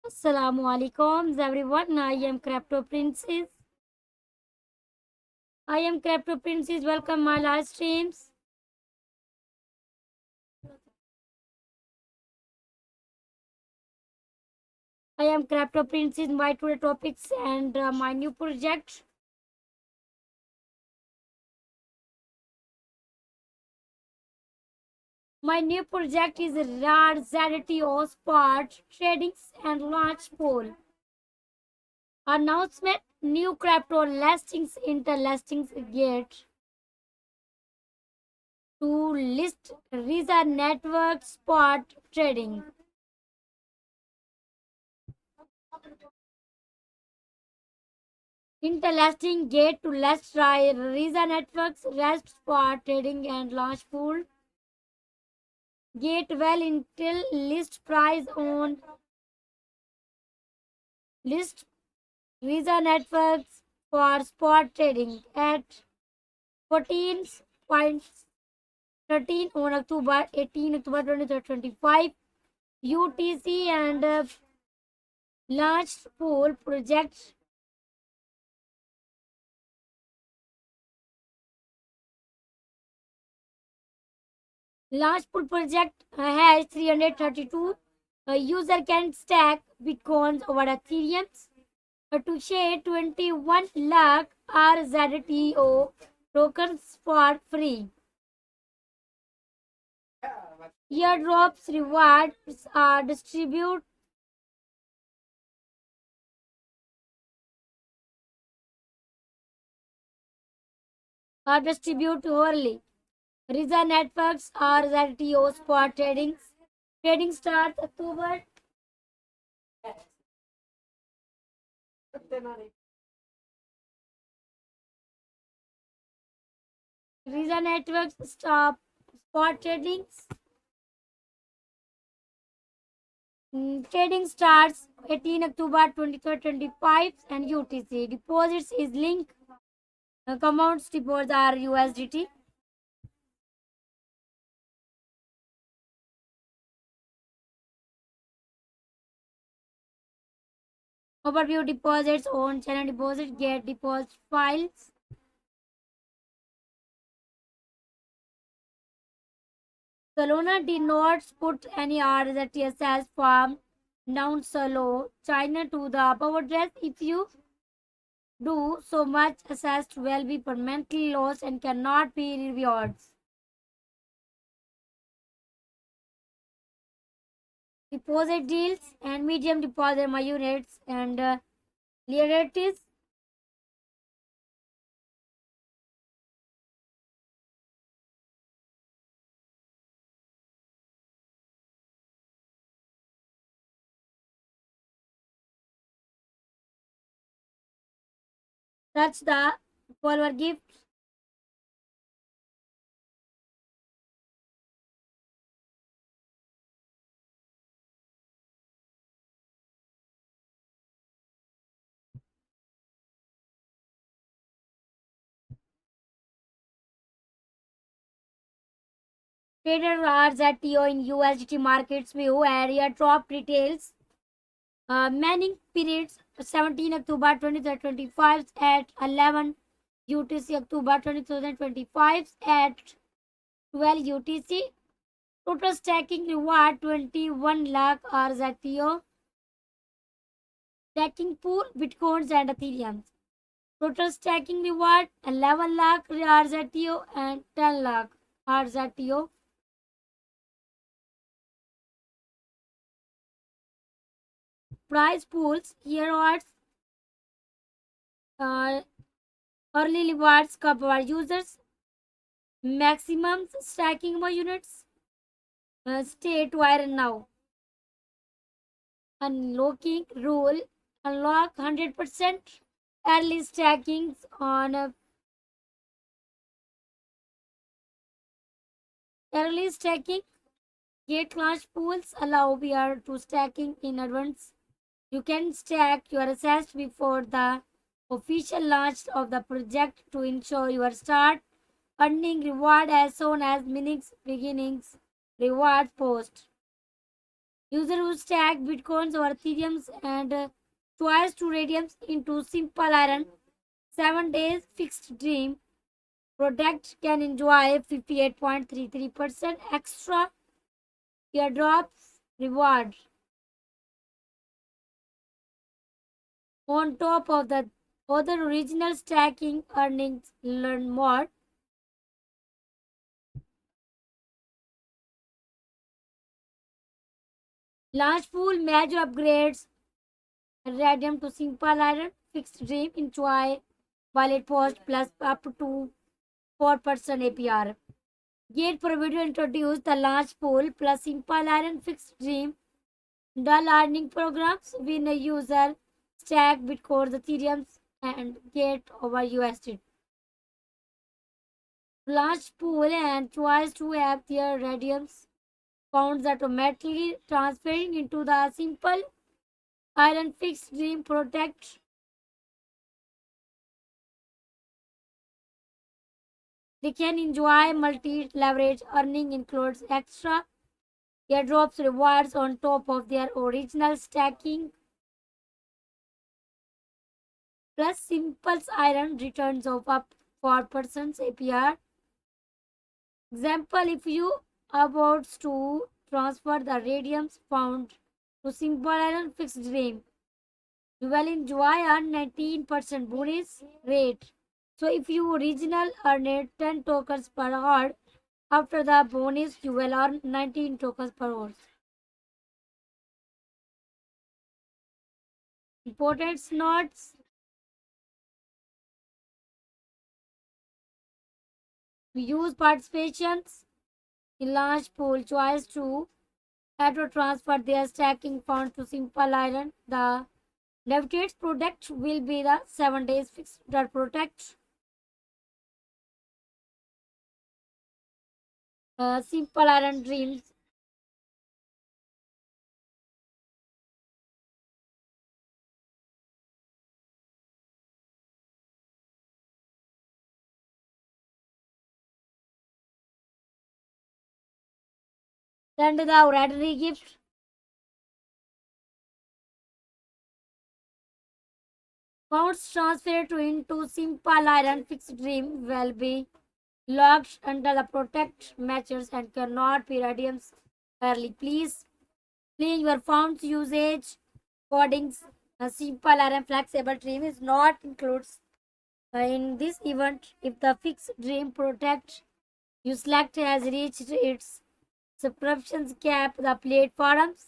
Assalamu alaikum everyone. I am Crypto Princess. Welcome my live streams. I am Crypto Princess. My today topics and my new project. My new project is RAR ZTO Spot Tradings and Launch Poll. Announcement: New crypto listings into listings gate to list Risa Network Spot Trading. Interlasting gate to list Risa Networks, REST Spot Trading and Launch Pool. Gate well until list price on list Risa Networks for spot trading at 14.13 on October 18 October 2025 UTC and launched pool project. Launch pool project has 332. A user can stack bitcoins over Ethereum to share 21 lakh RZTO tokens for free. Airdrops rewards are distribute early. Risa networks are ZTO spot trading. Trading starts October. Risa networks stop spot trading. Trading starts 18 October 2025 and UTC. Deposits is link. Amounts deposits are USDT. Overview deposits on channel deposit get deposit files. Solana did not put any RZTSS from Mount Solo, China to the above address. If you do so much, assessed will be permanently lost and cannot be rewards. Deposit deals and medium deposit my units and liabilities. Such the follower gift. Trader RZTO in USDT markets view area drop details. Manning periods 17 October 2025 at 11 UTC, October 2025 at 12 UTC. Total stacking reward 21 lakh RZTO. Stacking pool Bitcoins and Ethereum. Total stacking reward 11 lakh RZTO and 10 lakh RZTO. Price pools here are uh, early rewards cover users. Maximum stacking by units. State wire now. Unlocking rule. Unlock 100% early stacking on early stacking. Gate launch pools allow VR to stacking in advance. You can stack your assets before the official launch of the project to ensure you start earning reward as soon as minutes beginnings reward post. User who stack bitcoins or ethereums and twice to radiums into simple iron 7 days fixed dream product can enjoy 58.33% extra airdrops reward on top of the other original stacking earnings. Learn more. Launch pool major upgrades radium to simple iron fixed dream enjoy wallet post plus up to 4% APR. Gate provider introduced the launch pool plus simple iron fixed dream the learning programs when a user stack bitcoins, ethereum and get over USD. Launch pool and choice to have their radiums pounds automatically transferring into the simple iron fixed dream protect. They can enjoy multi leverage earning includes extra airdrops rewards on top of their original stacking plus simple iron returns of up 4% APR. Example, if you about to transfer the radiums found to simple iron fixed dream, you will enjoy a 19% bonus rate. So if you original earned 10 tokens per hour, after the bonus you will earn 19 tokens per hour. Important notes. We use participations in large pool choice to auto transfer their stacking funds to simple iron. The Levitate's product will be the 7 days fixed product. Simple iron dreams. Send the oratory gift. Funds transferred to into simple iron fixed dream will be locked under the protect measures and cannot be redeemed early. Please clean your funds usage codings. A simple iron flexible dream is not included in this event if the fixed dream protect you select has reached its subscriptions cap. The platforms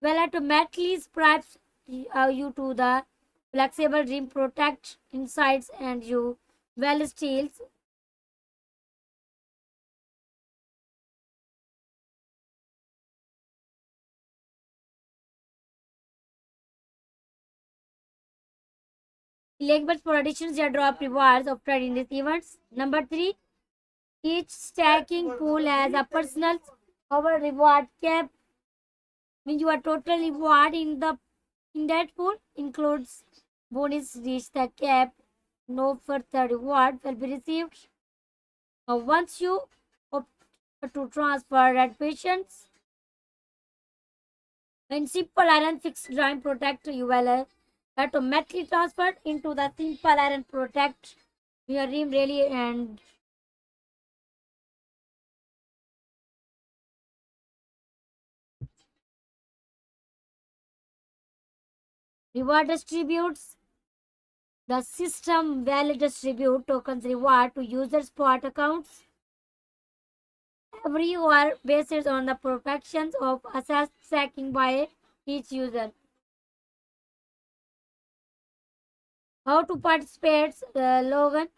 will automatically subscribe you to the flexible dream protect insights and you will still electable for additions or drop rewards obtained in these events. Number 3, each stacking pool has a personal over reward cap. When your total reward in that pool includes bonus reach the cap, no further reward will be received. Once you opt to transfer at patients in simple iron fixed dream protect, you will automatically transferred into the simple iron protect. Your dream really and reward distributes. The system will distribute tokens reward to user spot accounts every hour based on the perfections of assessed stacking by each user. How to participate, Logan?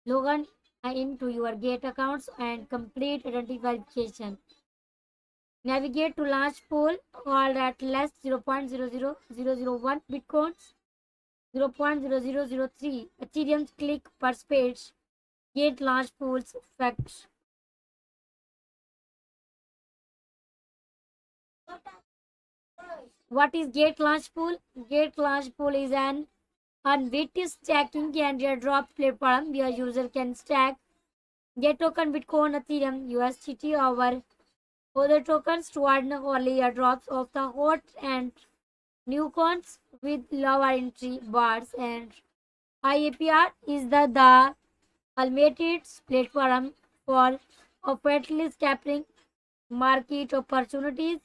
Logan into your gate accounts and complete identification. Navigate to launch pool called at less 0.00001 bitcoins, 0.0003 Ethereum click per page. Gate launch pools fact. What is Gate Launch Pool? Gate Launch Pool is an unweighted stacking and airdrop platform where user can stack Gate token, Bitcoin, Ethereum, USDT, or other tokens to earn only airdrops of the hot and new coins with lower entry bars and high APR is the ultimate platform for opportunity capturing market opportunities.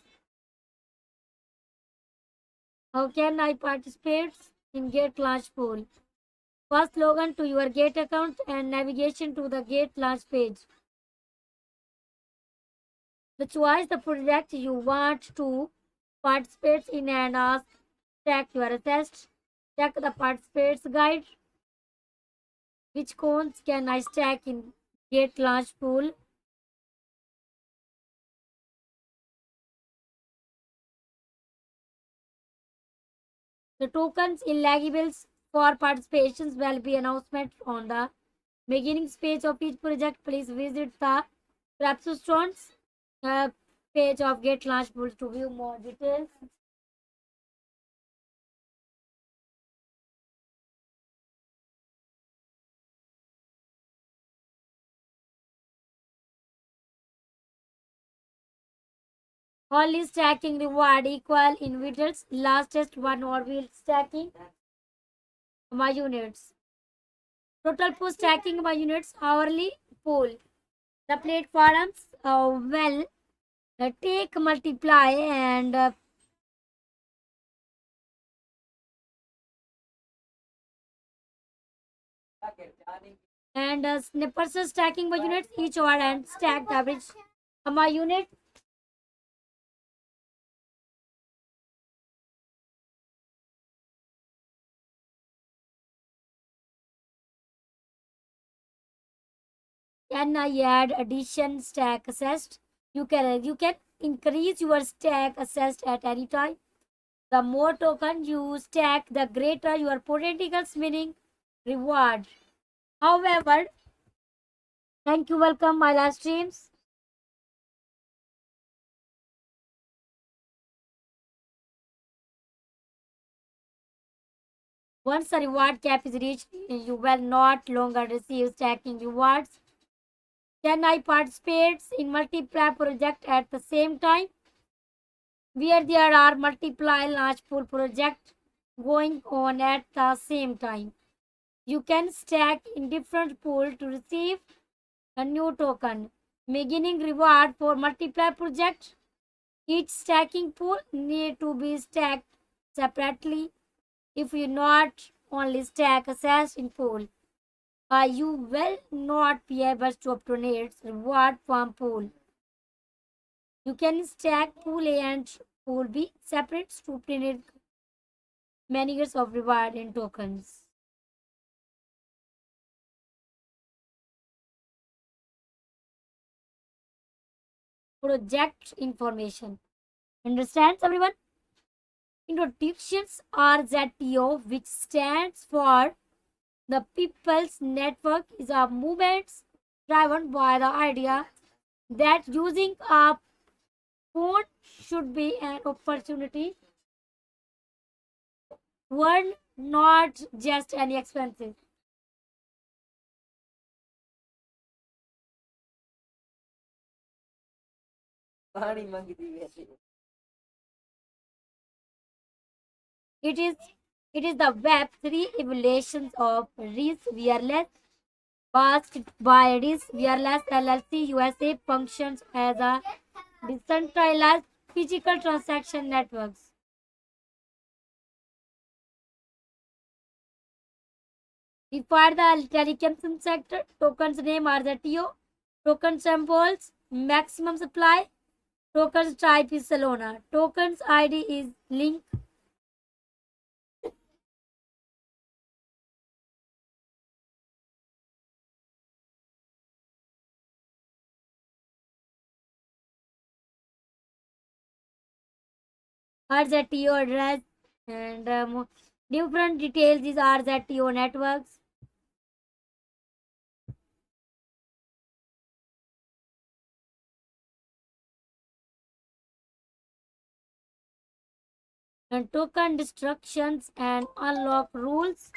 How can I participate in Gate Launch Pool? First, log on to your Gate account and navigation to the Gate Launch page. The choice the project you want to participate in and ask track your assessed. Check the participants guide. Which coins can I stack in Gate Launch Pool? The tokens eligibles for participations will be announcement on the beginning page of each project. Please visit the Capstones page of Gate Launch Pool to view more details. Only stacking reward equal individuals. Lastest one or will stacking my units. Total pool stacking my units hourly pool. The platforms will take multiply and snippers stacking by units each hour and stacked average my unit. Can I add addition stack assessed? You can increase your stack assessed at any time. The more token you stack, the greater your potential spinning reward. However, thank you, welcome my live streams. Once the reward cap is reached, you will not longer receive stacking rewards. Can I participate in multiple projects at the same time? Where there are multiple launch pool projects going on at the same time. You can stack in different pools to receive a new token. Beginning reward for multiple projects. Each stacking pool need to be stacked separately. If you not only stack assets in pool, you will not be able to obtain reward from pool. You can stack pool A and pool B separate to obtain many years of reward in tokens. Project information. Understands everyone? Introductions RZTO, which stands for the People's Network, is a movement driven by the idea that using a phone should be an opportunity, one not just any expensive. It is it is the Web3 evaluations of RIS Wireless, backed by RIS Wireless LLC USA, functions as a decentralized physical transaction networks. For the telecom sector, tokens name are the TO, token symbols, maximum supply, tokens type is Solana, tokens ID is link. RZTO address and different details is RZTO networks. and token destructions and unlock rules.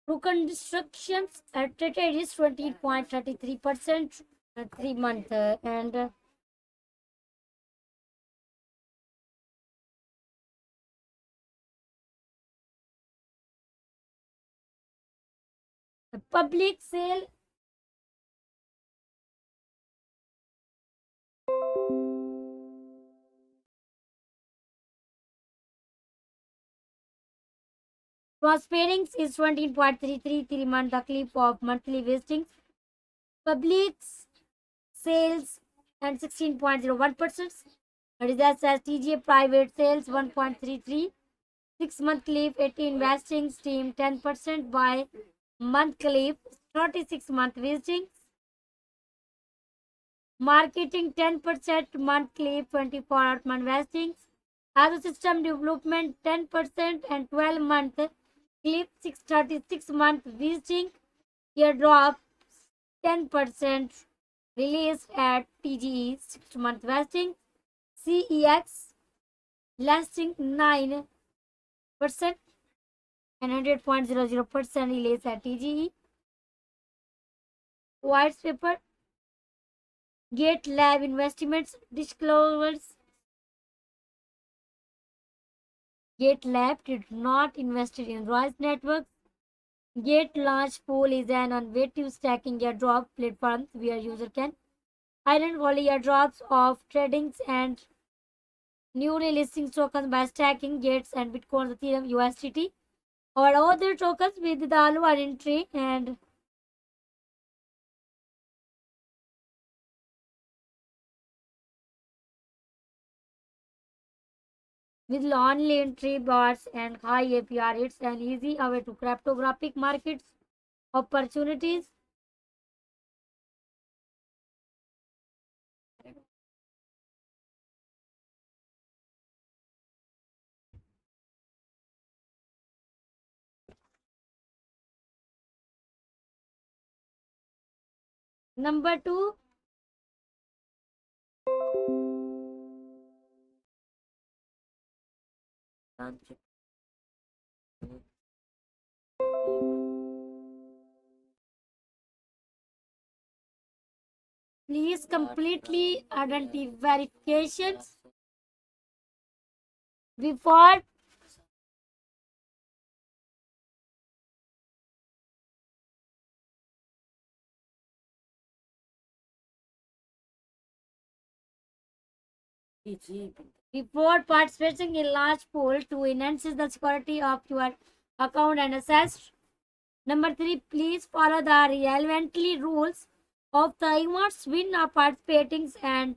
Token destructions at rate is 20.33% 3 month and the public sale prospering is 20.33 3 month the clip of monthly listings. Public sales and 16.01%. Results as TGA private sales 1.33. 6 month clip 80 investing stream 10% by month clip 36 month visiting. Marketing 10% month clip 24 month investing. As a system development 10% and 12 month clip 636 month visiting. Airdrop 10% released at TGE 6 month vesting. CEX lasting 9% and 100.00% released at TGE. White paper Gate Lab investments disclosures. Gate Lab did not invest in Rise Networks. Gate Launch Pool is an innovative stacking airdrop platform where user can identify airdrops of tradings and newly listing tokens by stacking Gates and Bitcoin, Ethereum, USDT, or other tokens with the lower entry and with low entry bars and high APR. It's an easy way to cryptographic markets opportunities. Number two, please completely identity verifications before participating in large pool to enhance the security of your account and assess. Number three, please follow the relevantly rules of the events when participating and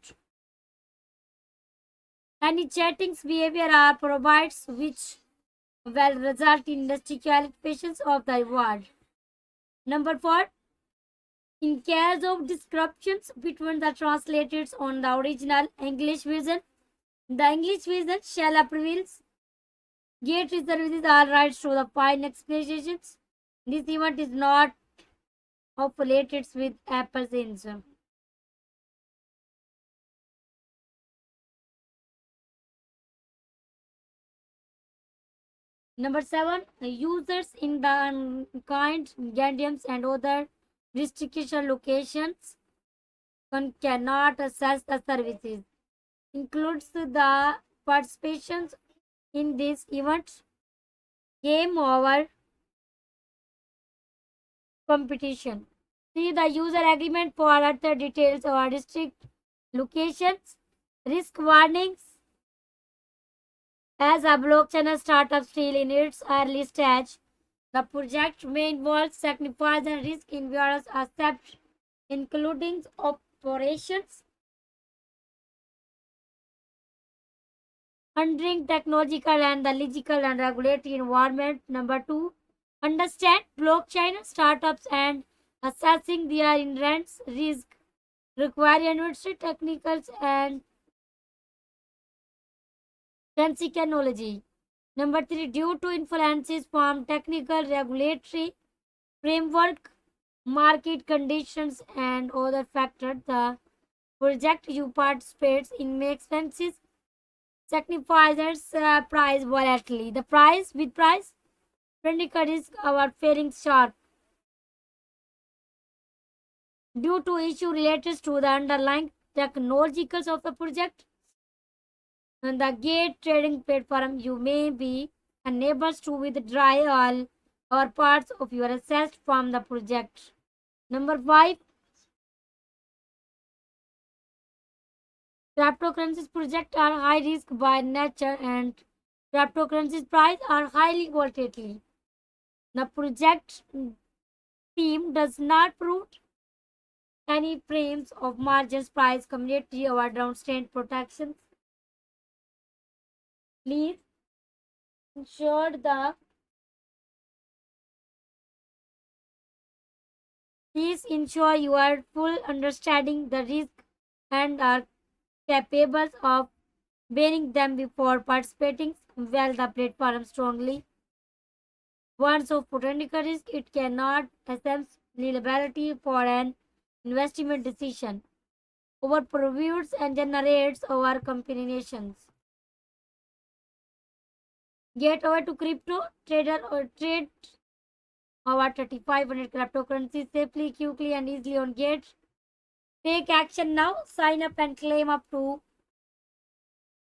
any chatting's behavior are provides which will result in the disqualifications of the reward. Number four, in case of disruptions between the translators on the original English version, the English version shall prevail. Gate reserves all rights to the fine explanations. This event is not affiliated with Apple's engine. Number seven, users in the unkind Gandiums and other restriction locations cannot access the services. Includes the participations in this event, game over competition. See the user agreement for other details or district locations, risk warnings. As a blockchain startup still in its early stage, the project may involve sacrifice and risk in various aspects, including operations, Entering technological and the legal and regulatory environment. Number two, understand blockchain startups and assessing their inherent risk require university technicals and forensic knowledge. Number three, due to influences from technical regulatory framework, market conditions, and other factors, the project you participate in may expenses signifies price volatility. The price with price technical risk are faring sharp due to issue related to the underlying technologicals of the project. On the gate trading platform, you may be unable to withdraw all or parts of your assets from the project. Number five, cryptocurrencies projects are high risk by nature and cryptocurrencies price are highly volatile. The project team does not prove any frames of margins, price, community, or downstream protections. Please ensure the please ensure you are full understanding the risk and are capable of bearing them before participating. Well, the platform strongly warns of potential risk. It cannot assume liability for an investment decision over previews and generates over combinations. Get over to crypto trader or trade over 3,500 cryptocurrencies safely, quickly, and easily on Gate. Take action now. Sign up and claim up to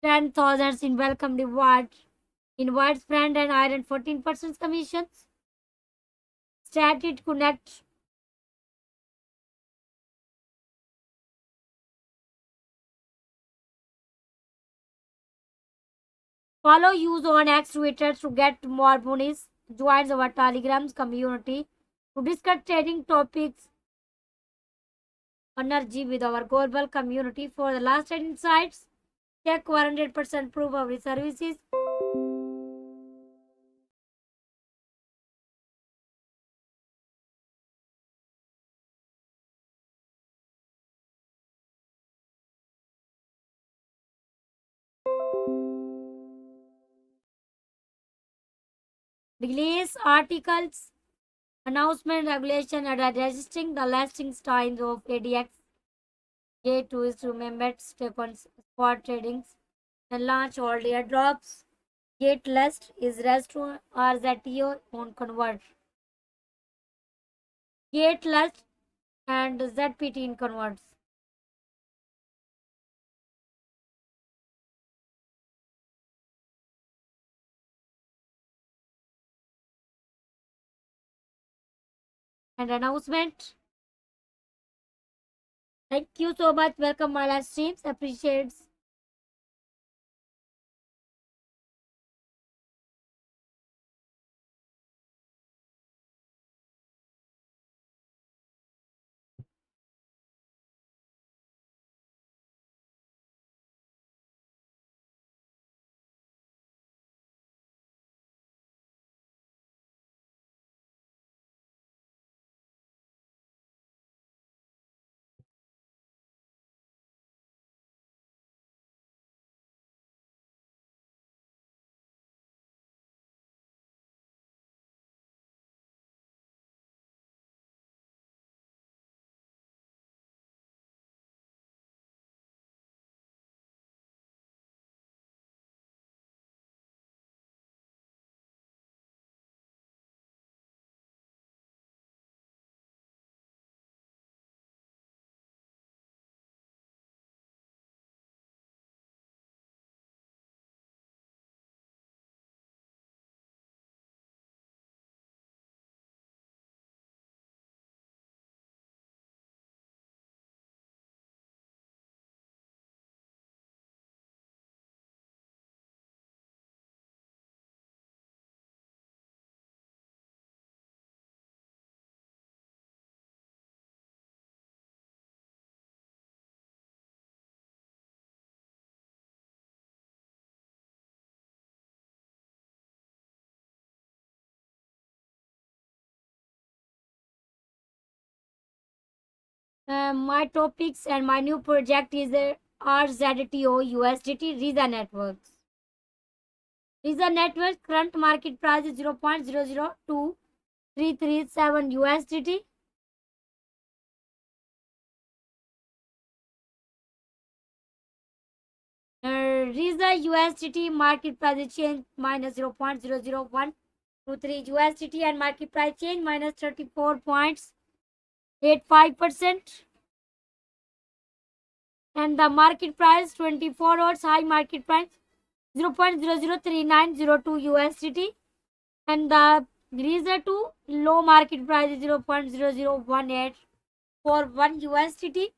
10,000 in welcome reward. Invites friend and iron 14% commissions. Started connect. Follow use on X Twitter to get more bonus. Join our Telegrams community to discuss trading topics energy with our global community for the last insights. Check 100% proof of the services. Release articles, announcement, regulation, and adjusting the lasting times of ADX. J2 is to remember step on spot tradings and launch all airdrops. Gate list is restaurant RZTO on convert. Gate list and ZPT in converts. And announcement. Thank you so much. Welcome my live streams. Appreciates. My topics and my new project is RZTO USDT Riza Networks. Riza Networks current market price is 0.002337 USDT. Riza USDT market price change minus 0.00123 USDT and market price change minus 34.85%. And the market price 24 hours high market price 0.003902 USDT and the Riza 2 low market price is 0.001841 USDT.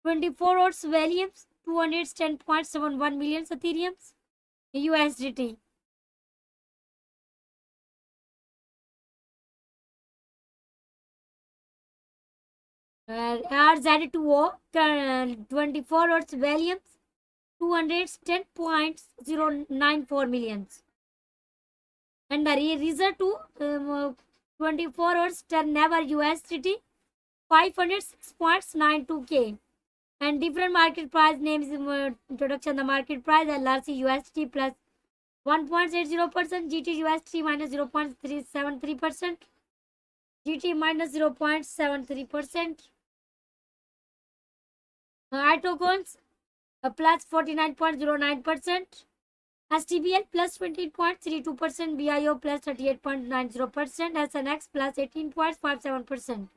24 hours volumes 210.71 million Ethereums USDT. RZ2O 24 hours volumes 210.094 millions. And the Riza 2 24 hours turnover USDT 506.92K. And different market price names introduction the market price LRC USDT plus 1.80%, GT USDT minus 0.373%, GT minus 0.73%, iTokens plus 49.09%, STBL plus 20.32%, BIO plus 38.90%, SNX plus 18.57%.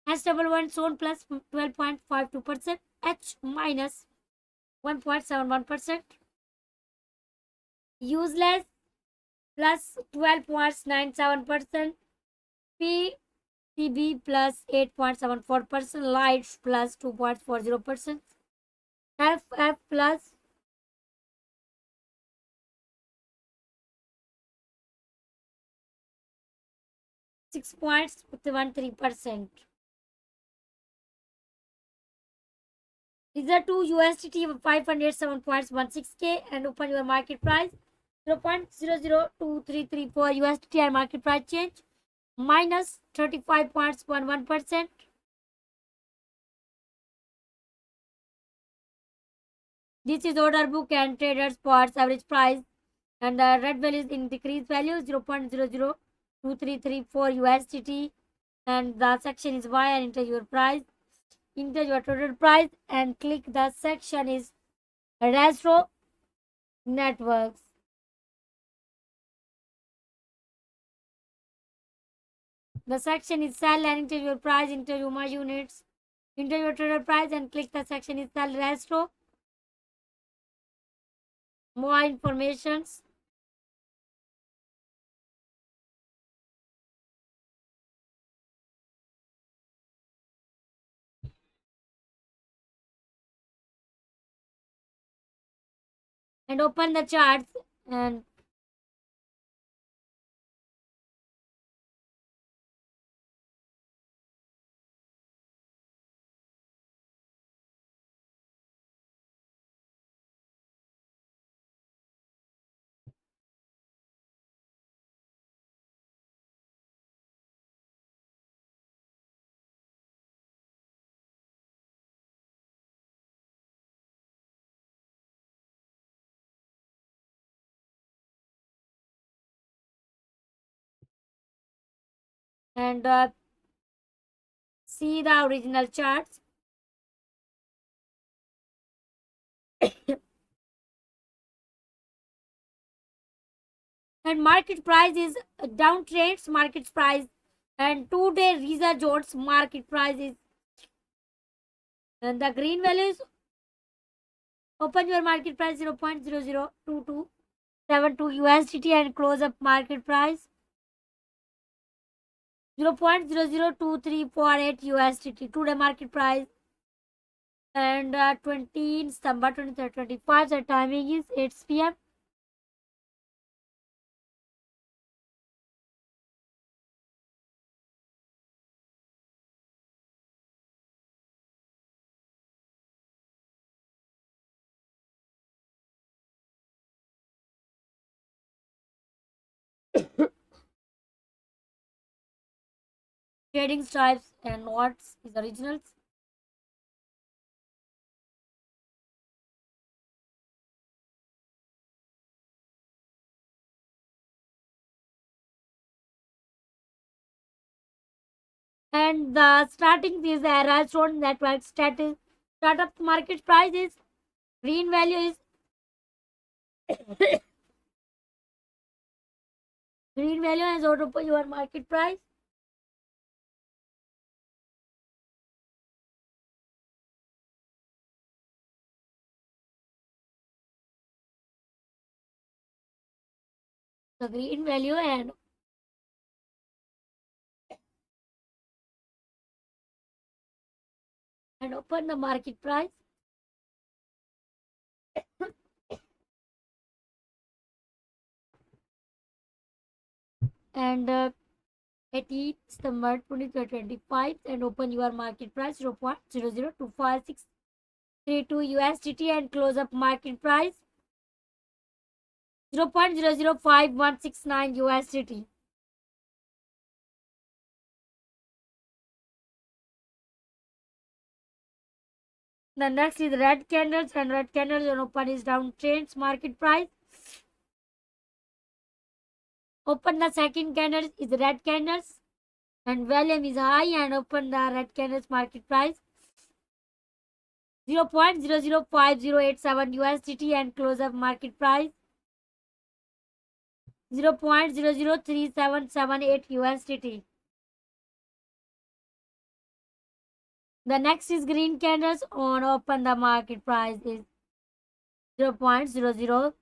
S11 zone plus 12.52%, H minus 1.71%, useless plus 12.97%, PTB plus 8.74%, lights plus 2.40%, FF plus 6.13%. These are two USDT 507.16K and open your market price 0.002334 USDT and market price change minus 35.11%. This is order book and trader spots average price and the red value is in decrease value 0.002334 USDT and the section is Y and enter your price, enter your total price and click the section is Restro Networks. The section is sell and enter your price, enter your my units, enter your total price and click the section is sell Restro. More informations. And open the charts and see the original charts. And market price is downtrends market price and 2-day Riza Jones market price is and the green values open your market price 0.002272 USDT and close up market price 0.002348 USDT. Today market price and 20 December 2025 the timing is 8 p.m. Trading types and what is originals. And the starting is the Erastone network status. Startup market price is green value is green value is auto your market price. The green value and open the market price. And 18th December 2025 and open your market price 0.0025632 USDT and close up market price 0.005169 USDT. The next is red candles and red candles on open is downtrend market price. Open the second candle is red candles and volume is high and open the red candles market price 0.005087 USDT and close up market price 0.003778 USDT. The next is green candles on open the market price is 0.00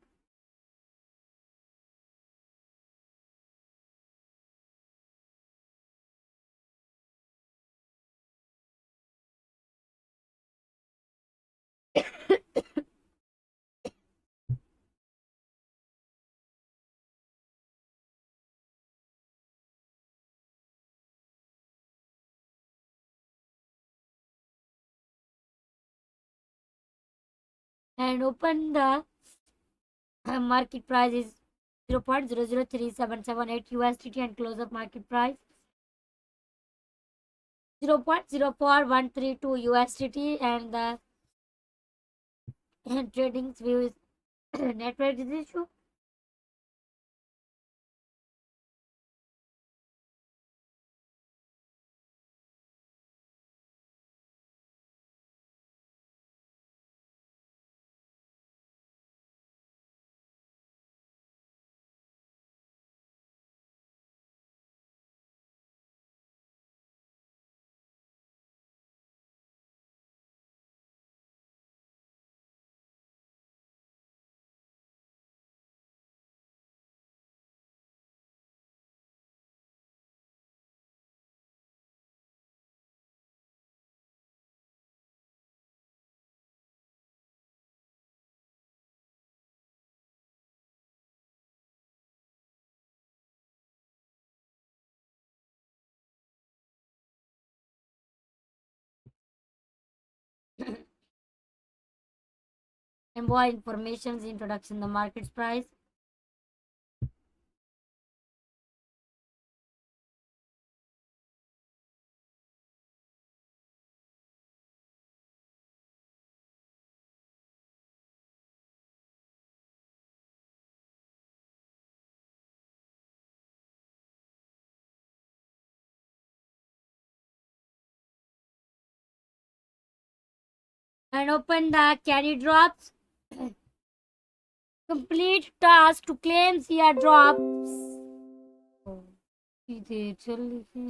and open the market price is 0.003778 USDT and close up market price 0.04132 USDT and the trading view is network is issue. And more information introduction the market price. And open the carry drops. Complete task to claim CR drops. सीधे चल लिखे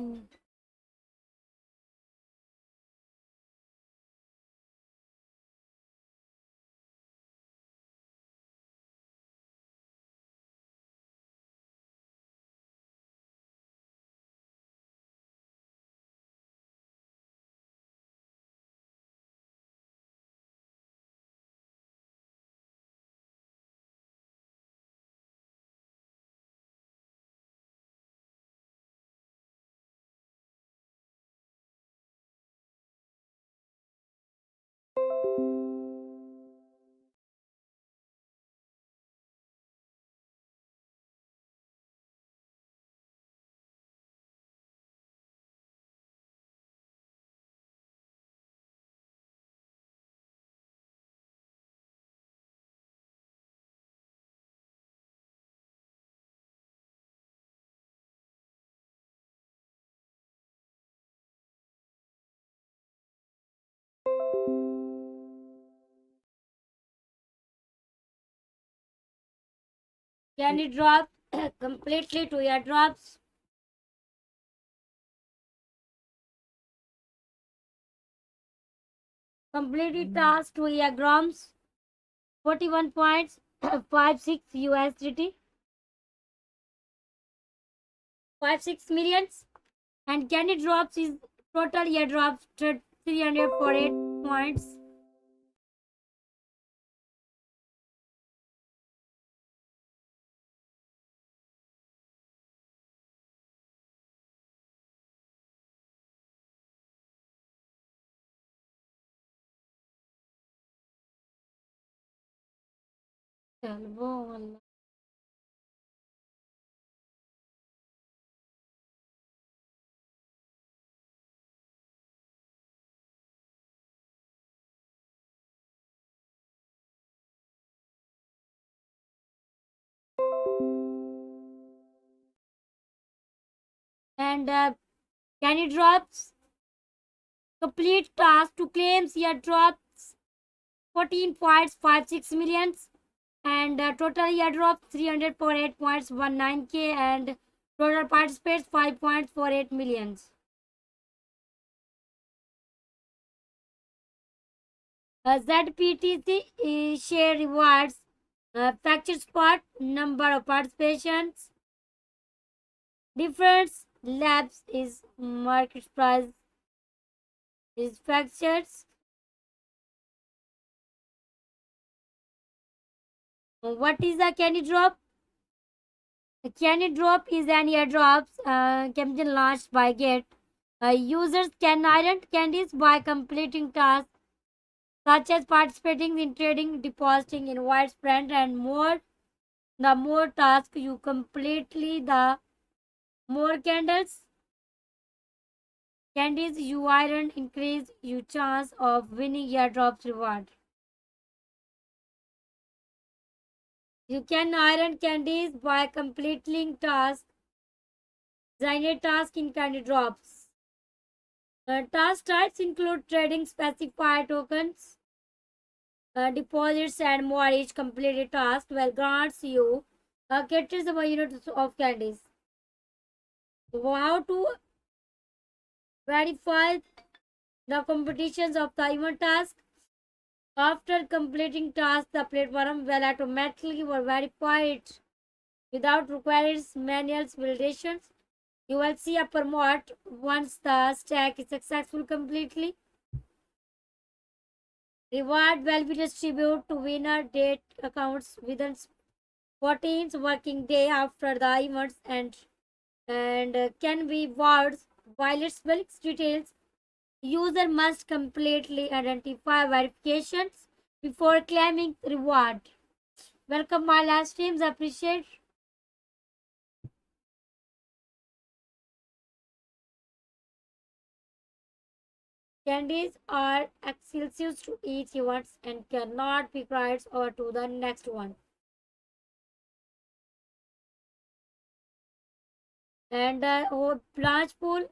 Can it drop completely to airdrops? Completed task to airdrops. 41.56 USDT. 56 millions. And can it drops is total airdrops 348 points. चलो and can it drops complete task to claims airdrops 14.56 millions and total airdrop 348.19k and total participants 5.48 millions. ZPTC share rewards factor spot number of participations difference labs is market price is factors. What is a candy drop? A candy drop is an airdrop campaign launched by Get. Users can earn candies by completing tasks such as participating in trading, depositing in widespread, and more. The more tasks you completely, the more candies you earn, increase your chance of winning airdrops reward. You can earn candies by completing tasks, designated tasks in candy drops. Task types include trading specified tokens, deposits, and more. Each completed task will grants you caters of units of candies. So how to verify the competitions of the event task? After completing task, the platform will automatically verify it without requiring manual validations. You will see a promote once the stack is successful completely. Reward will be distributed to winner date accounts within 14th working day after the events and can be rewards while its bills details. User must completely identify verifications before claiming reward. Welcome my live streams. Appreciate. Candies are exclusive to each event and cannot be carried over to the next one. And branch pool.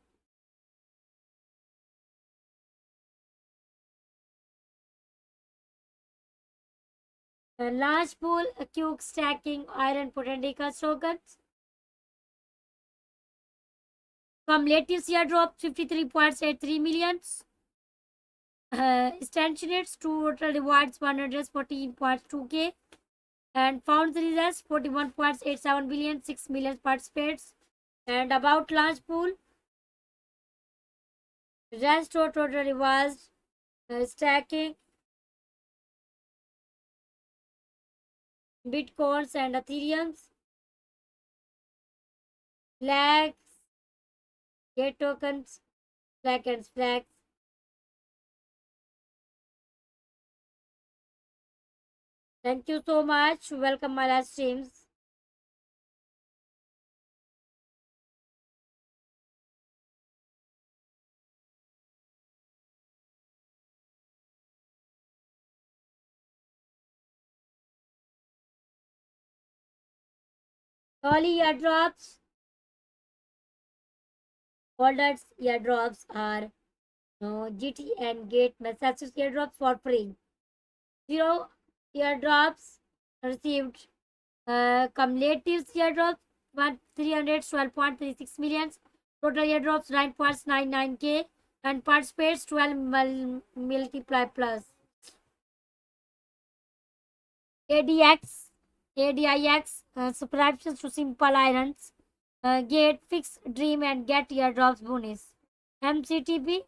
Large pool, acute stacking, iron potential tokens. Cumulative year drop 53.83 millions. Instantiates total rewards 114.2k. And found results 41.87 billion, 6 million participates. And about launch pool, rest total rewards, stacking, bitcoins and ethereums, flags, get tokens, flag and flags. Thank you so much. Welcome my last streams. Early airdrops, folders airdrops are GT and Gate messages airdrops for free. Zero airdrops received Cumulative airdrops 312.36 million. Total airdrops 9.99k. And participates 12 multiply plus. ADX, ADIX, subscriptions to Simple Irons, Get Fix Dream and Get Airdrops bonus. MCTP.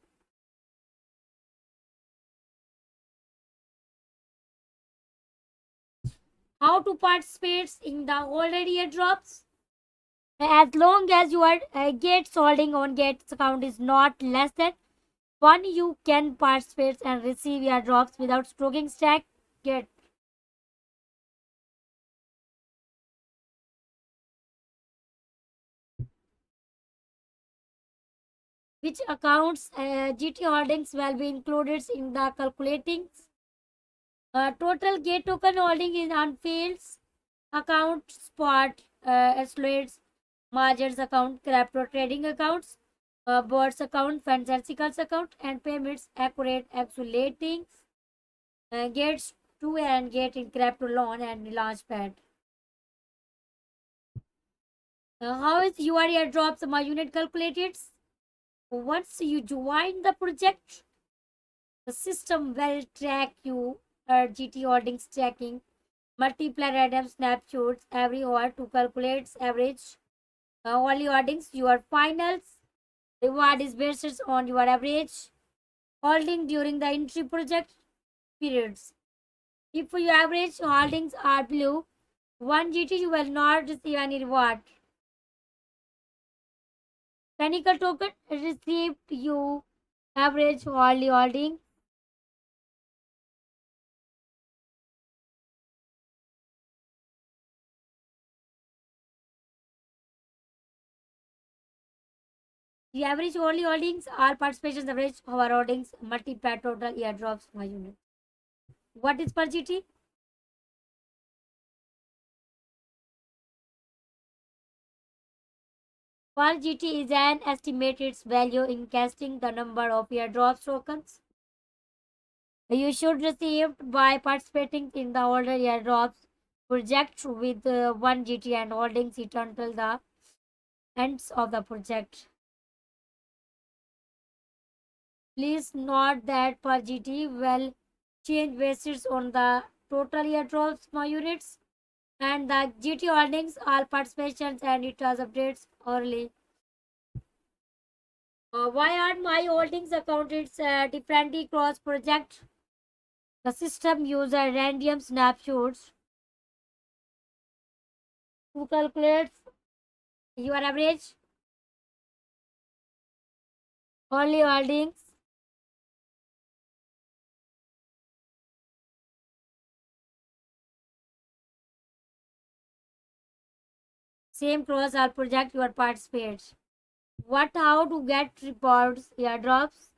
How to participate in the already airdrops? As long as your Gates holding on Gates account is not less than 1, you can participate and receive airdrops without stroking stack Gate. Which accounts GT holdings will be included in the calculating? Total Gate token holding in Unfields account, spot, Slates, margins account, crypto trading accounts, boards account, fantasticals account, and payments accurate accumulating Gates 2 and Gate in crypto loan and launchpad. How is your airdrops my unit calculated? Once you join the project, the system will track you GT holdings tracking, multiply random snapshots every hour to calculate average only holdings. Your finals reward is based on your average holding during the entry project periods. If your average holdings are below 1 GT, you will not receive any reward. Technical token received you average hourly holding. The average hourly holdings are participations average hour holdings multiply total airdrops per unit. What is per GT? Per GT is an estimated value in casting the number of airdrops tokens you should receive by participating in the older airdrops project with 1 GT and holdings it until the ends of the project. Please note that per GT will change basis on the total airdrops my units and the GT holdings all participations and it has updates early. Why are my holdings accounted differently cross project? The system uses random snapshots to calculate your average only holdings. Same cross all project your participate. What how to get reports airdrops?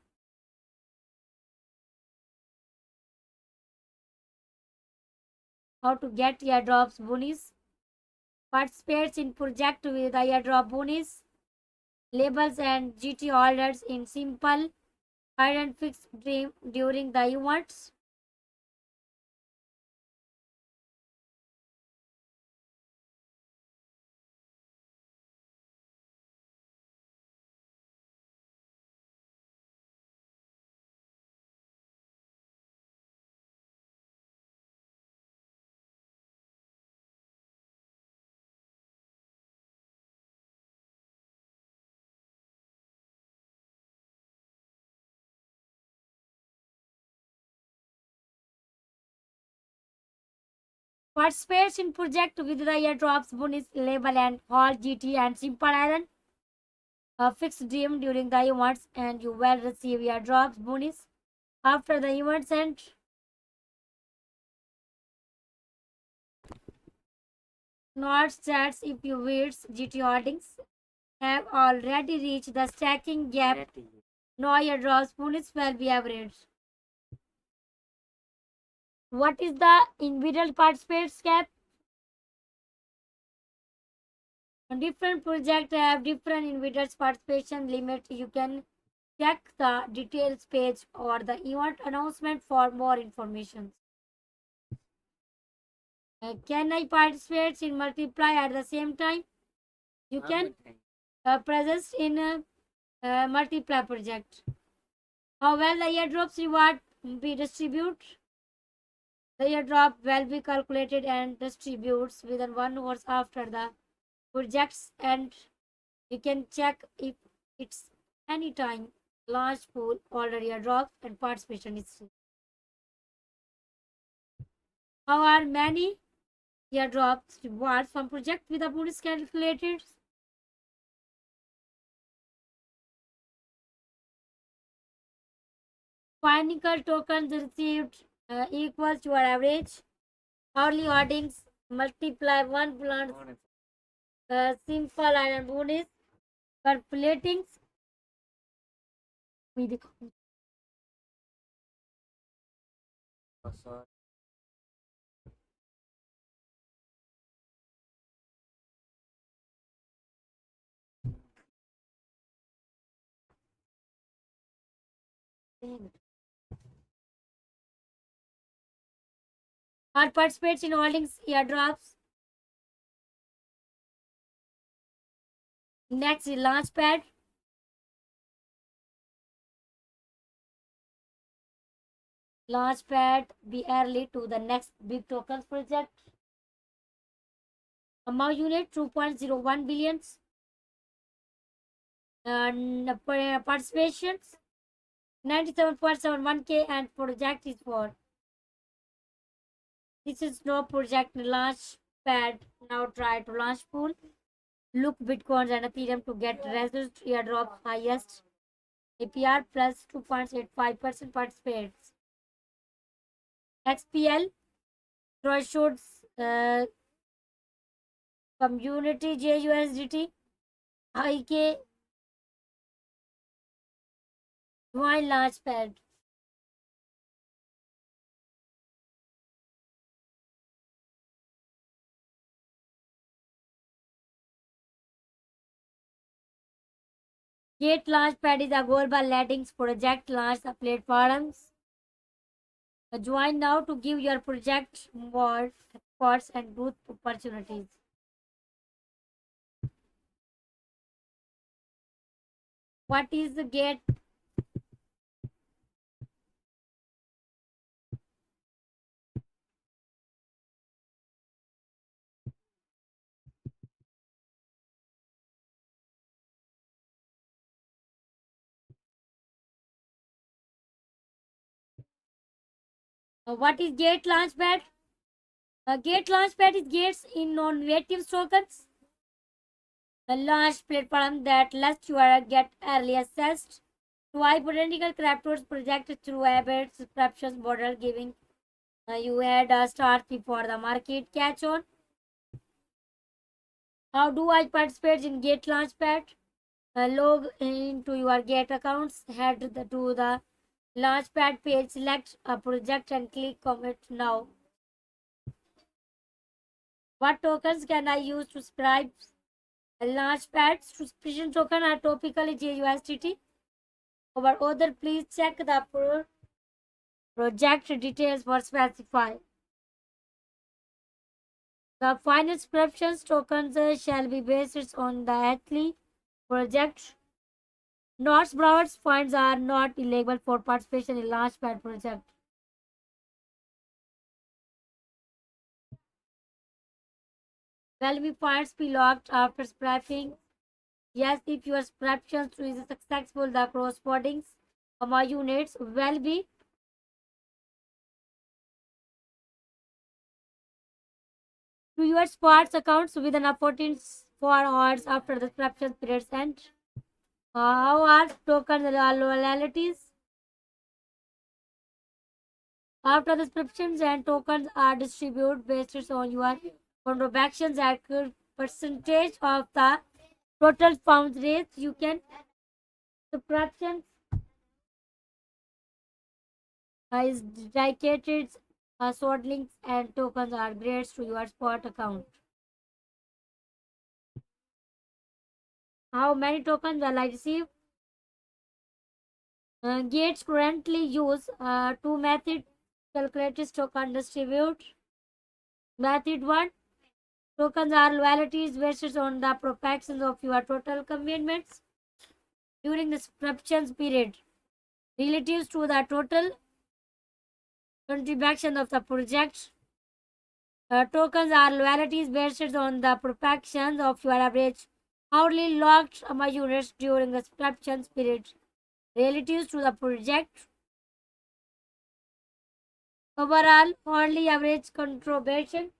How to get airdrops bonus? Participates in project with airdrop bonus. Labels and GT holders in simple and fixed dream during the events. Participates in project with the airdrops bonus label and all GT and simple iron a fixed dream during the events and you will receive airdrops bonus after the events end. Not stats if you weights GT holdings have already reached the stacking gap. No airdrops bonus will be averaged. What is the individual participates gap? Different projects have different individuals participation limit. You can check the details page or the event announcement for more information. Can I participate in multiply at the same time? You can present in a multiply project. How well the airdrops reward be distribute? The airdrop will be calculated and distributes within 1 hour after the project's end. You can check if it's any time launch pool already airdrop and participation is. How are many airdrops rewards from project with the bonus calculated? Financial tokens received equals to your average hourly earnings multiply 1 plus simple and bonus calculating with or participates in holdings airdrops. Next is Launchpad. Launchpad be early to the next big tokens project. Amount unit 2.01 billions. And participations 97.71K and project is for. This is no project launch pad. Now try to launch pool. Look Bitcoins and Ethereum to get results airdrop highest APR plus 2.85% participates. XPL thresholds community JUSDT IK join launchpad. Gate Launchpad is a global Latins project launch the platforms. Join now to give your project more experts and growth opportunities. What is the Gate? What is Gate Launchpad? Gate Launchpad is gates in non-native tokens. A launch platform that lets you get early access to hypothetical cryptos project through a subscription model, giving you had a start before the market catch on. How do I participate in Gate Launchpad? Log into your Gate accounts, head to the Launchpad page, select a project and click commit now. What tokens can I use to subscribe? Launchpad subscription token are typically JUSDT. Over other, please check the project details for specify. The final subscriptions tokens shall be based on the Athlete project. Not Broward's funds are not eligible for participation in Launchpad project. Will be points be locked after scrapping? Yes, if your subscription is successful, the corresponding units will be to your sports accounts within a 4 hours after the subscription period end. How are token loyalties? After the subscriptions and tokens are distributed based on your contributions at percentage of the total funds raised, you can subscriptions is dedicated sword links and tokens are grades to your spot account. How many tokens will I receive? Gates currently use two methods calculated token distribute. Method 1. Tokens are loyalties based on the proportions of your total commitments during the subscription period relative to the total contribution of the project. Tokens are loyalties based on the proportions of your average hourly locked amount units during the subscription period relative to the project. Overall, hourly average contribution,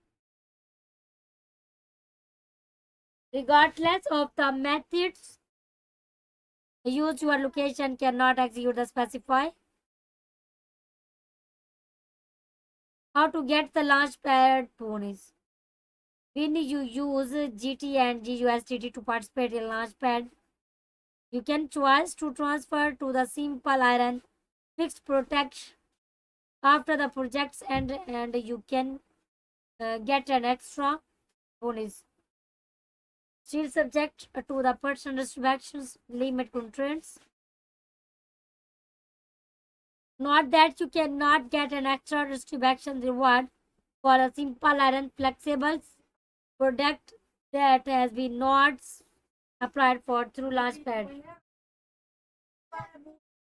regardless of the methods used, your location cannot execute the specify. How to get the Launchpad bonus? When you use GT and GUSDT to participate in Launchpad, you can choose to transfer to the Simple Iron fixed protect after the project's end, and you can get an extra bonus. Still subject to the person restrictions limit constraints. Not that you cannot get an extra distribution reward for a simple iron flexible product that has been not applied for through Launchpad.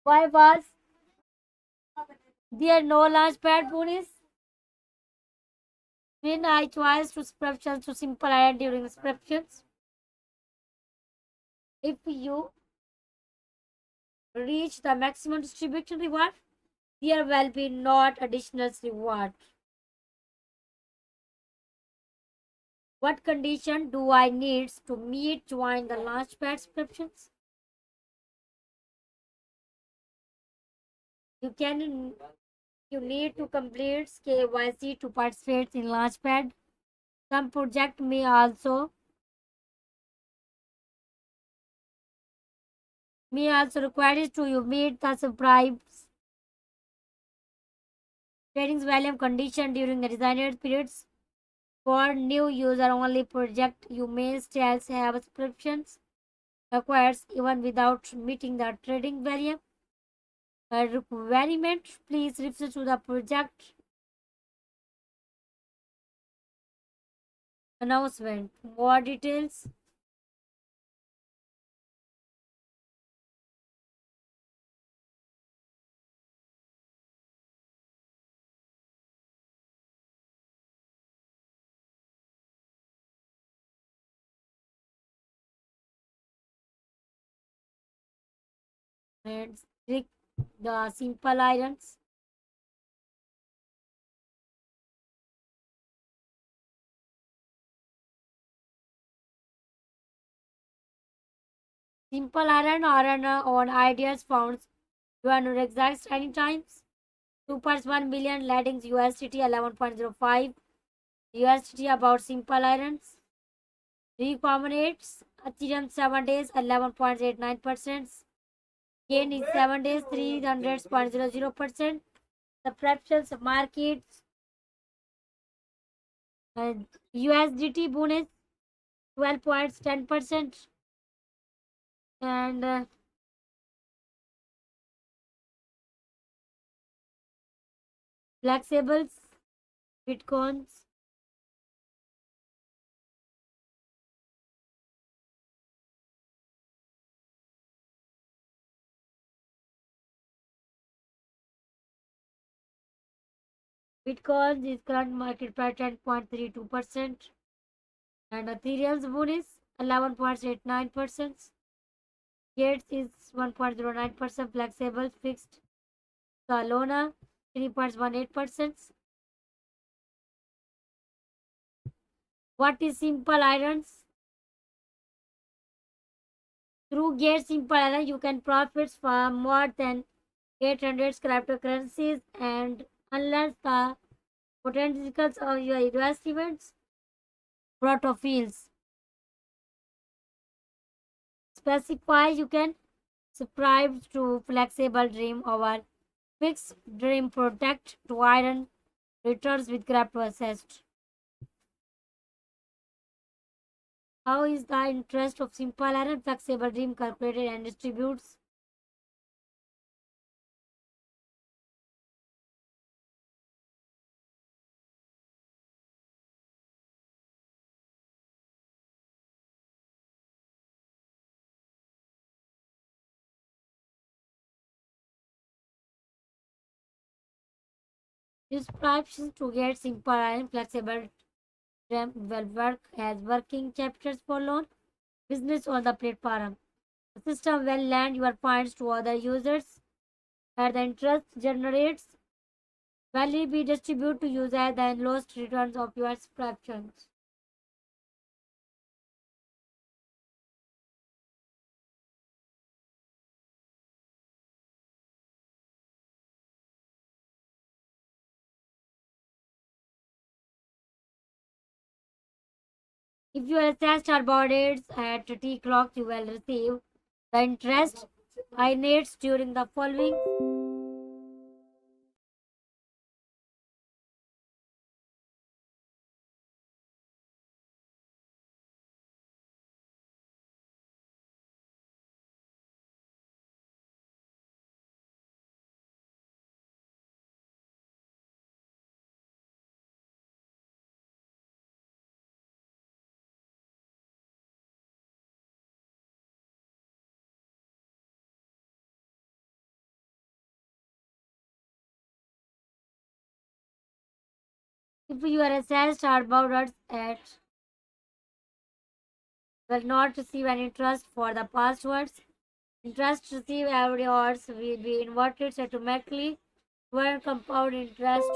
Why was there no Launchpad bonus? When I chose to subscriptions to simple iron during subscriptions, if you reach the maximum distribution reward, there will be not additional reward. What condition do I need to meet join the Launchpad subscriptions? You need to complete KYC to participate in Launchpad. Some project may also require you to meet the subscribes trading volume condition during the desired periods. For new user only project, you may still have subscriptions requires even without meeting the trading volume requirement. Please refer to the project announcement. More details. And click the simple irons. Simple iron or on ideas found you are not exact any times. 2.1 billion leading USDT 11.05 USDT about simple irons. Recombinates Ethereum 7 days 11.89%. Gain in 7 days 300.00%. Subscriptions markets and USDT bonus 12.10%. And flexibles, bitcoins, bitcoins is current market price 10.32%, and Ethereum's bonus 11.89%. Gates is 1.09%, flexible fixed Solana 3.18%. What is simple irons? Through Gate Simple Iron, you can profit from more than 800 cryptocurrencies, and unless the potentials of your investments profiles specify, you can subscribe to Flexible Dream or Fixed Dream Protect to iron returns with crypto assessed. How is the interest of simple iron flexible dream calculated and distributes? Use options to get simple and flexible will work as working chapters for loan business on the platform. The system will lend your funds to other users and the interest generates will be distributed to users and lost returns of your subscriptions. If your assets are boarded at T clock, you will receive the interest INATes during the following. If your assets are boarded at will not receive any interest for the past words. Interest received every hours will be inverted automatically when compound interest.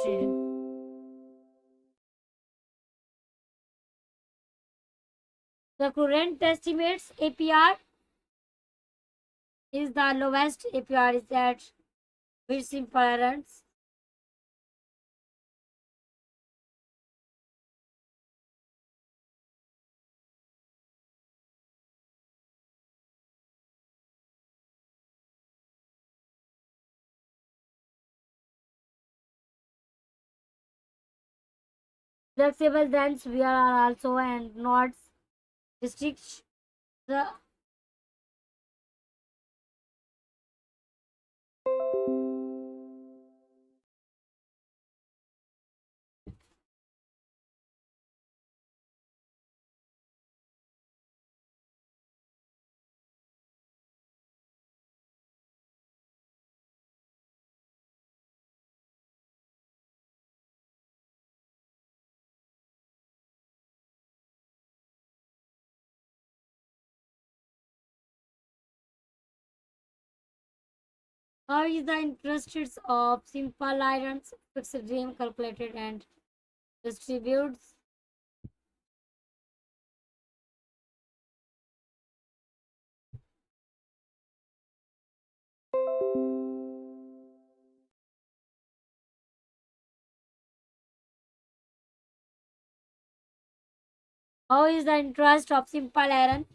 The current estimates APR is the lowest APR is at with simple errands. Flexible rents we are also and not restrict the how is the interest rates of simple items fixed dream calculated and distributes. How is the interest of simple iron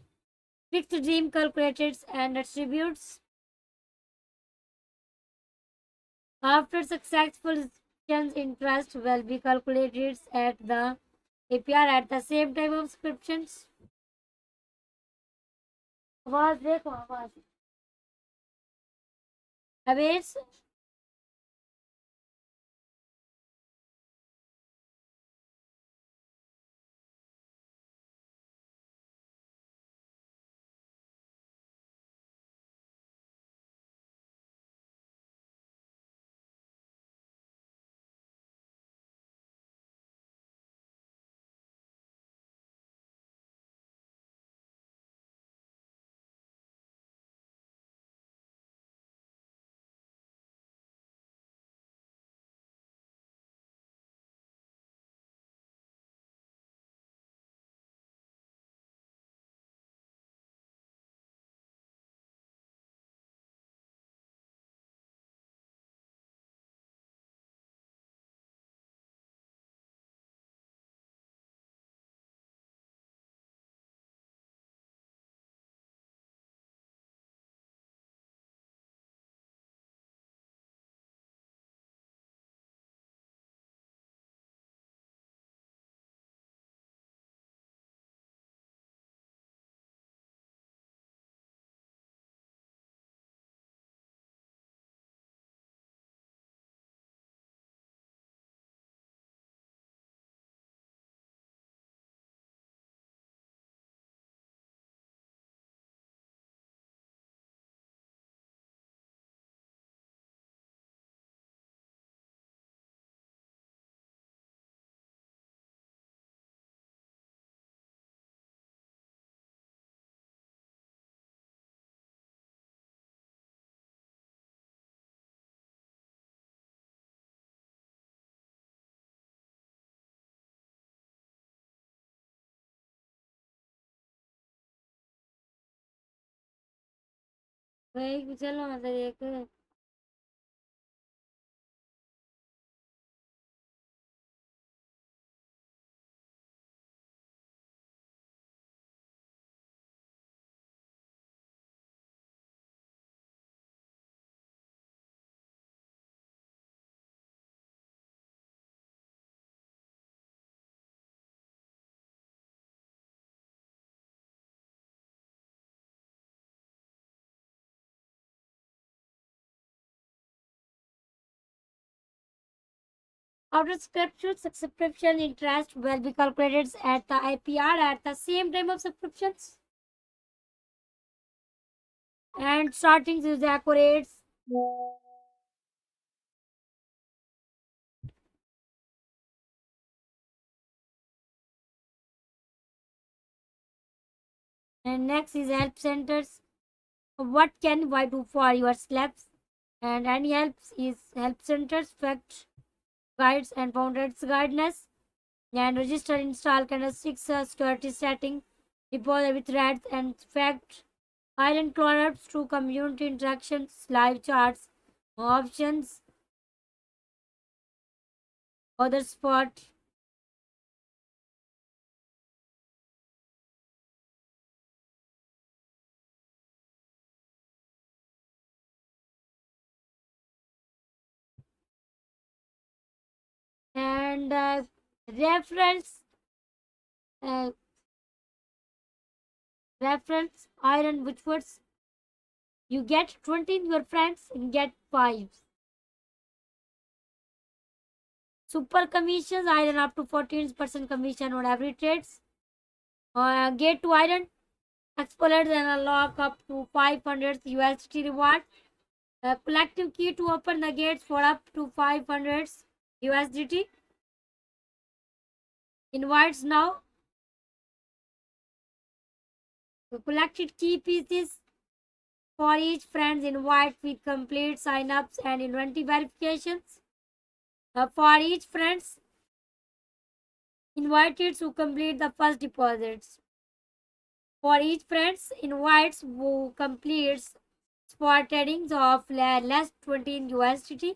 fixed dream calculated and distributes. After successful subscriptions, interest will be calculated at the APR at the same time of subscriptions. आवाज देखो आवाज अबे भाई चलो अंदर एक after subscription interest will be calculated at the IPR at the same time of subscriptions and starting with the accurate and next is help centers. What can I do for your slabs? And any helps is help centers, fact guides and founders guidance and register install candlesticks security setting, deposit with threads and fact island cleanups to community interactions, live charts, options, other spot. And reference uh, reference iron which words you get 20 your friends and get 5 super commissions iron up to 14% commission on every trades get to iron explorers and unlock up to 500 USD reward collective key to open the gates for up to 500 USDT invites now the collected key pieces for each friends invite with complete sign-ups and inventory verifications. For each friends invited to complete the first deposits. For each friends invites who completes spot tradings of less 20 in USDT.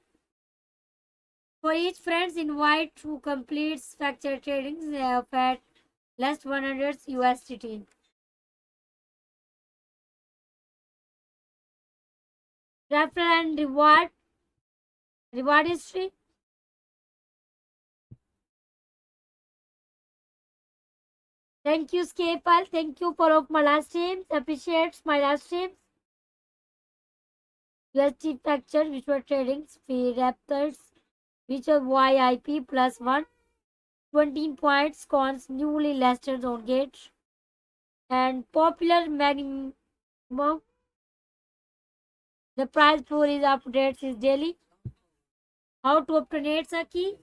For each friends invite who completes factor tradings of at less 100 USDT. Referral and reward history. Thank you, Scapal. Thank you for of my last teams. Appreciates my last teams. USD factor, which were trading, fee raptors, which are YIP plus 1. 20 points, cons newly listed on gate. And popular minimum. The price pool is updates is daily. How to obtain a key?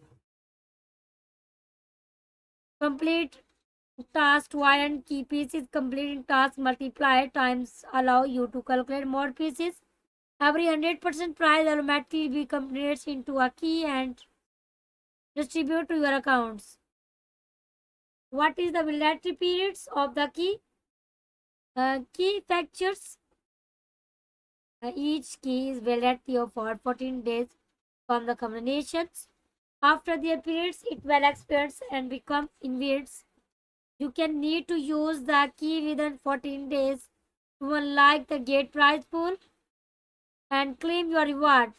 Complete task one and key pieces. Completing task multiplied times allow you to calculate more pieces. Every 100% price automatically be converted into a key and distribute to your accounts. What is the validity periods of the key? Key factors. Each key is validity for 14 days from the combinations. After their periods, it will expire and become invalid. You can need to use the key within 14 days to unlock the gate prize pool and claim your reward,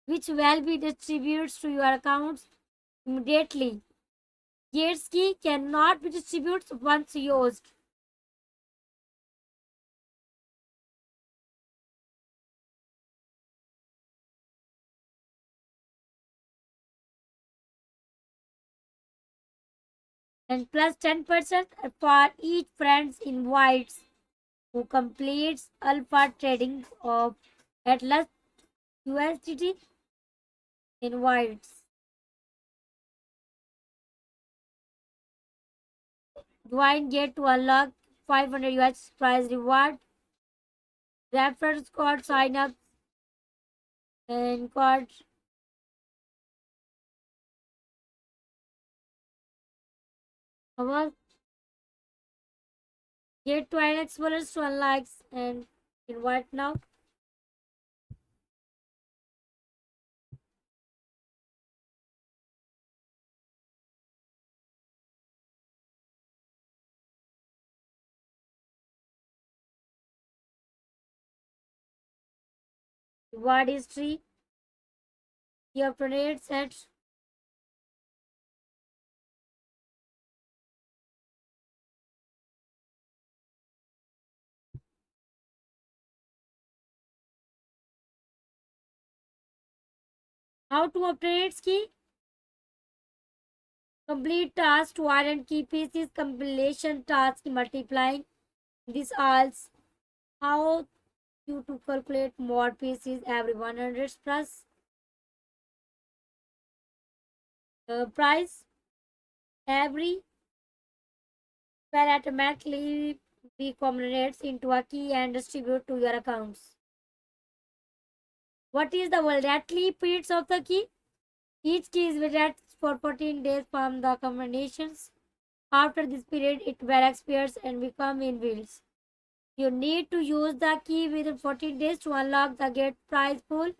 which will be distributed to your accounts immediately. Gates key cannot be distributed once used. And plus 10% for each friend's invites who completes alpha trading of at least USDT invites. Join get to unlock 500 US prize reward. Reference code sign up and code our get to INX bonus to unlocks and Invite now. Reward history. Your planet set. How to update key. Complete task to add and key pieces. Compilation task multiplying. This also how you to calculate more pieces every 100 plus. Price every will automatically be combinates into a key and distribute to your accounts. What is the volatility periods of the key? Each key is valid for 14 days from the combinations. After this period, it will expire and become invalid. You need to use the key within 14 days to unlock the get prize pool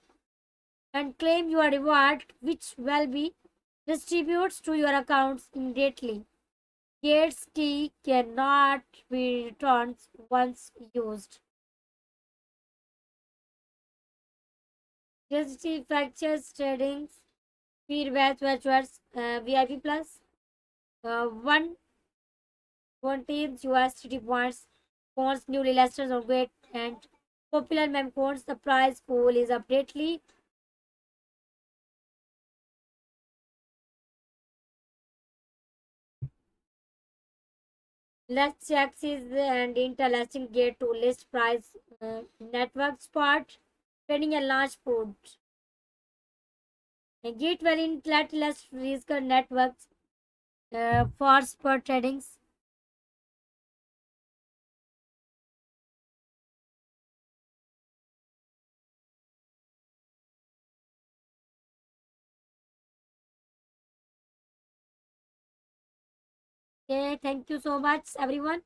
and claim your reward, which will be distributed to your accounts immediately. Gates key cannot be returned once used. Electricity fractures trading feedback virtuals VIP plus 120 USDT points coins newly listed on Gate and popular meme coins. The prize pool is updatedly. Let's access and interlasting gate to list price network spot trading and launch port. A gate wherein let list risk networks for spot tradings. Okay, thank you so much, everyone.